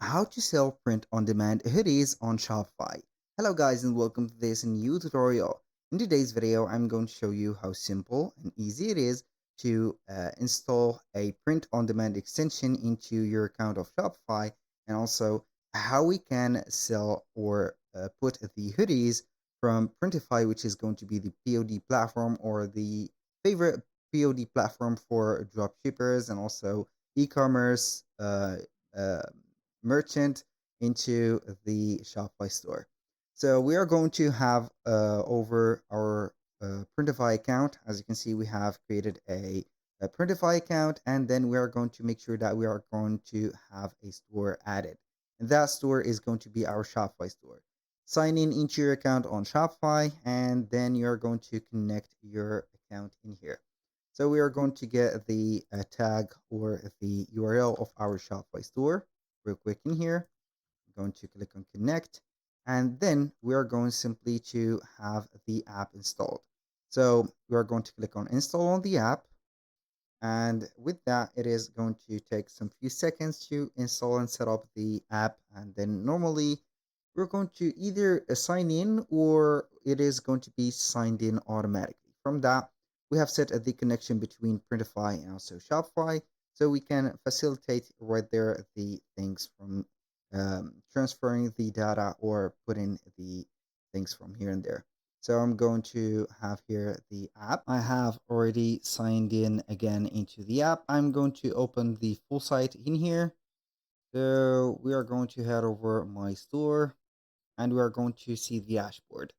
how to sell print-on-demand hoodies on Shopify. Hello guys and welcome to this new tutorial. In today's video, I'm going to show you how simple and easy it is to install a print-on-demand extension into your account of Shopify, and also how we can sell or put the hoodies from Printify, which is going to be the POD platform or the favorite POD platform for dropshippers and also e-commerce uh, merchant into the Shopify store. So we are going to have over our Printify account. As you can see, we have created a Printify account, and then we are going to make sure that we are going to have a store added. And that store is going to be our Shopify store. Sign in into your account on Shopify, and then you're going to connect your account in here. So we are going to get the tag or the URL of our Shopify store real quick in here. I'm going to click on connect, and then we are going simply to have the app installed. So we are going to click on install on the app, and with that it is going to take some few seconds to install and set up the app. And then normally we're going to either sign in or it is going to be signed in automatically. From that, we have set the connection between Printify and also Shopify, so we can facilitate right there the things from transferring the data or putting the things from here and there. So I'm going to have here the app. I have already signed in again into the app. I'm going to open the full site in here. So we are going to head over my store and we are going to see the dashboard.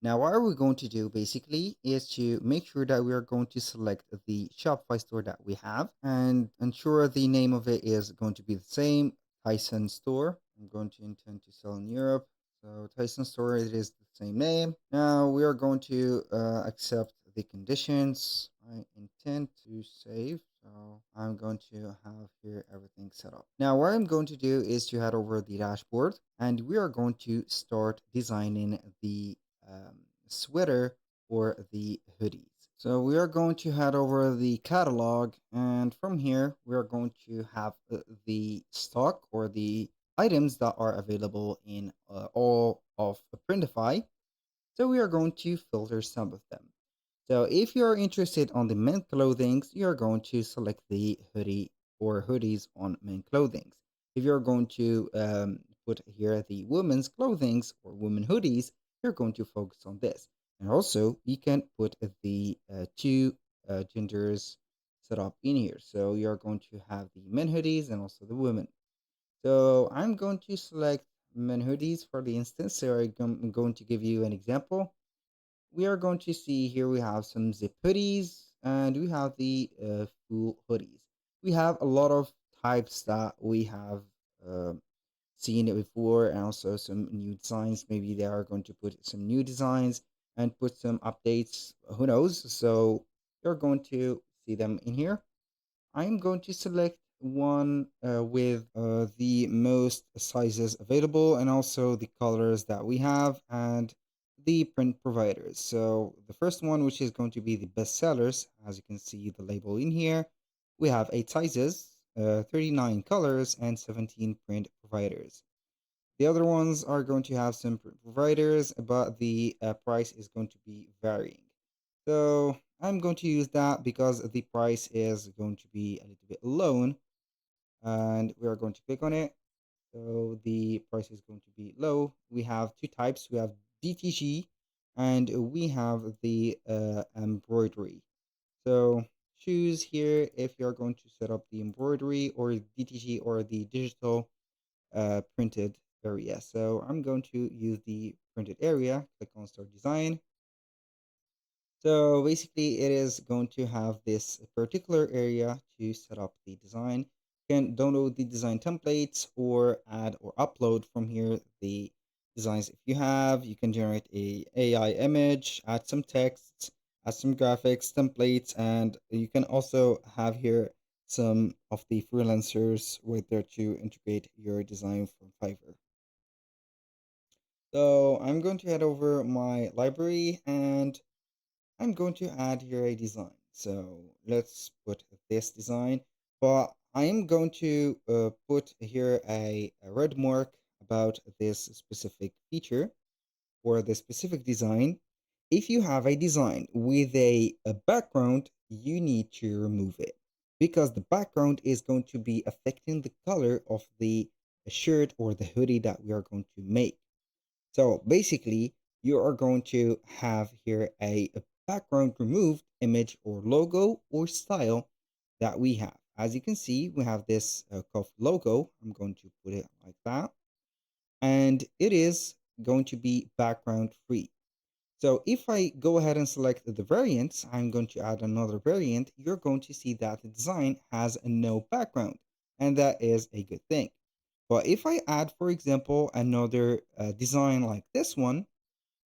Now, what are we going to do basically is to make sure that we are going to select the Shopify store that we have and ensure the name of it is going to be the same, Tyson Store. I'm going to intend to sell in Europe. So Tyson Store, it is the same name. Now we are going to accept the conditions. I intend to save. So I'm going to have here everything set up. Now what I'm going to do is to head over the dashboard and we are going to start designing the sweater or the hoodies. So we are going to head over the catalog, and from here we are going to have the stock or the items that are available in all of Printify. So we are going to filter some of them. So if you are interested on the men clothing, you are going to select the hoodie or hoodies on men clothing. If you're going to put here the women's clothing or women hoodies, you're going to focus on this. And also you can put the two genders set up in here. So you're going to have the men hoodies and also the women. So I'm going to select men hoodies for the instance. So I'm going to give you an example. We are going to see here we have some zip hoodies and we have the full hoodies. We have a lot of types that we have uh, seen it before, and also some new designs. Maybe they are going to put some new designs and put some updates. Who knows? So you're going to see them in here. I'm going to select one with the most sizes available and also the colors that we have and the print providers. So the first one, which is going to be the best sellers, as you can see the label in here, we have 8 sizes, 39 colors, and 17 print providers. The other ones are going to have some print providers, but the price is going to be varying. So I'm going to use that because the price is going to be a little bit low, and we are going to click on it. So the price is going to be low. We have two types. We have DTG and we have the embroidery. So choose here if you're going to set up the embroidery or DTG or the digital printed area. So I'm going to use the printed area. Click on start design. So basically it is going to have this particular area to set up the design. You can download the design templates or add or upload from here the designs. If you have, you can generate a AI image, add some texts, add some graphics, templates, and you can also have here some of the freelancers right there to integrate your design from Fiverr. So I'm going to head over my library and I'm going to add here a design. So let's put this design, but I am going to put here a red mark about this specific feature or the specific design. If you have a design with a background, you need to remove it because the background is going to be affecting the color of the shirt or the hoodie that we are going to make. So basically, you are going to have here a background removed image or logo or style that we have. As you can see, we have this cuff logo. I'm going to put it like that. And it is going to be background free. So if I go ahead and select the variants, I'm going to add another variant. You're going to see that the design has no background, and that is a good thing. But if I add, for example, another design like this one,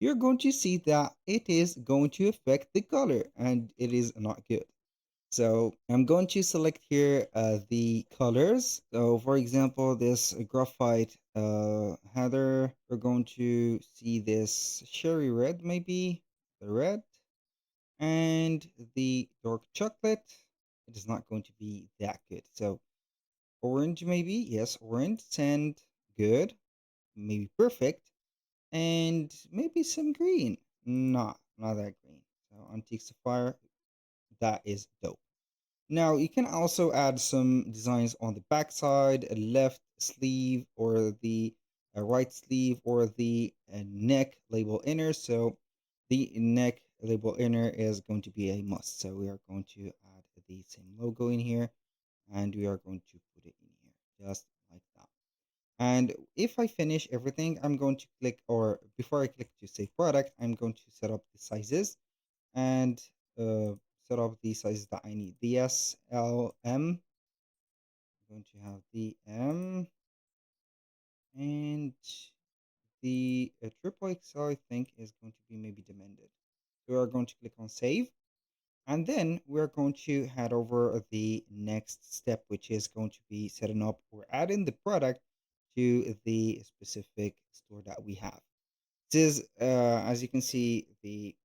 you're going to see that it is going to affect the color and it is not good. So I'm going to select here the colors. So for example, this graphite header, we're going to see this cherry red, maybe the red, and the dark chocolate. It is not going to be that good. So orange, maybe, yes, orange, and good, maybe perfect, and maybe some green. Not that green. So antique sapphire, that is dope. Now you can also add some designs on the back side, a left sleeve or the right sleeve or the neck label inner. So the neck label inner is going to be a must. So we are going to add the same logo in here and we are going to put it in here just like that. And if I finish everything, I'm going to click, or before I click to save product, I'm going to set up the sizes and uh, set up the sizes that I need. The S, L, M. I'm going to have the M and the triple XL, I think, is going to be maybe demanded. So we are going to click on save. And then we're going to head over the next step, which is going to be setting up or adding the product to the specific store that we have. This is, as you can see, the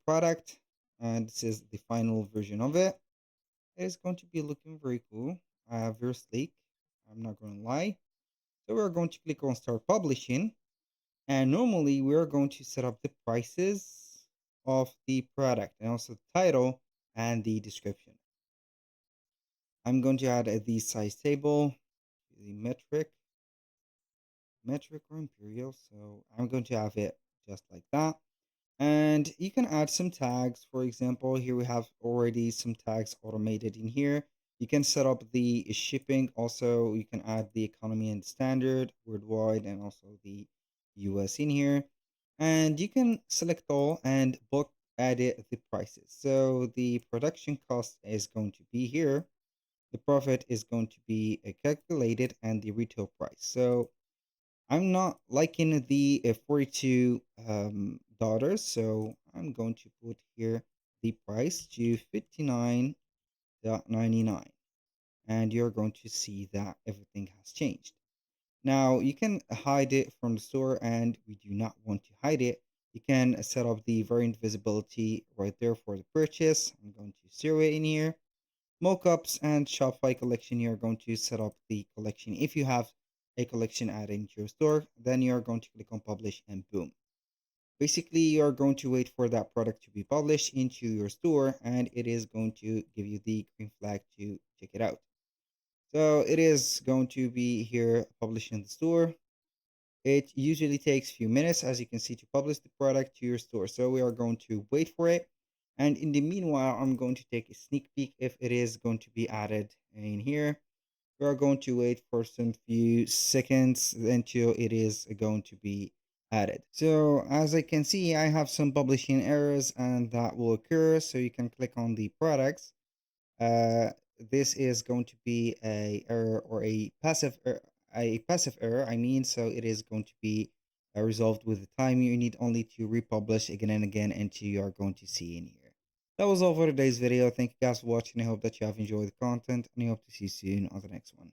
product, and this is the final version of it. It is going to be looking very cool, very sleek. I'm not going to lie. So we're going to click on Start Publishing, and normally we're going to set up the prices of the product and also the title and the description. I'm going to add the size table, the metric or imperial. So I'm going to have it just like that. And you can add some tags. For example, here we have already some tags automated in here. You can set up the shipping. Also, you can add the economy and standard, worldwide, and also the US in here. And you can select all and bulk edit the prices. So the production cost is going to be here. The profit is going to be calculated and the retail price. So I'm not liking the 42 dollars, so I'm going to put here the price to 59.99, and you're going to see that everything has changed. Now you can hide it from the store, and we do not want to hide it. You can set up the variant visibility right there for the purchase. I'm going to zero it in here. Mockups and Shopify collection, you're going to set up the collection. If you have a collection added into your store, then you're going to click on publish and boom. Basically, you're going to wait for that product to be published into your store and it is going to give you the green flag to check it out. So it is going to be here published in the store. It usually takes a few minutes, as you can see, to publish the product to your store. So we are going to wait for it. And in the meanwhile, I'm going to take a sneak peek if it is going to be added in here. We are going to wait for some few seconds until it is going to be added. So as I can see, I have some publishing errors and that will occur. So you can click on the products. uh, this is going to be a error or a passive error. I mean, so it is going to be resolved with the time. You need only to republish again and again until you are going to see in here. That was all for today's video. Thank you guys for watching. I hope that you have enjoyed the content and I hope to see you soon on the next one.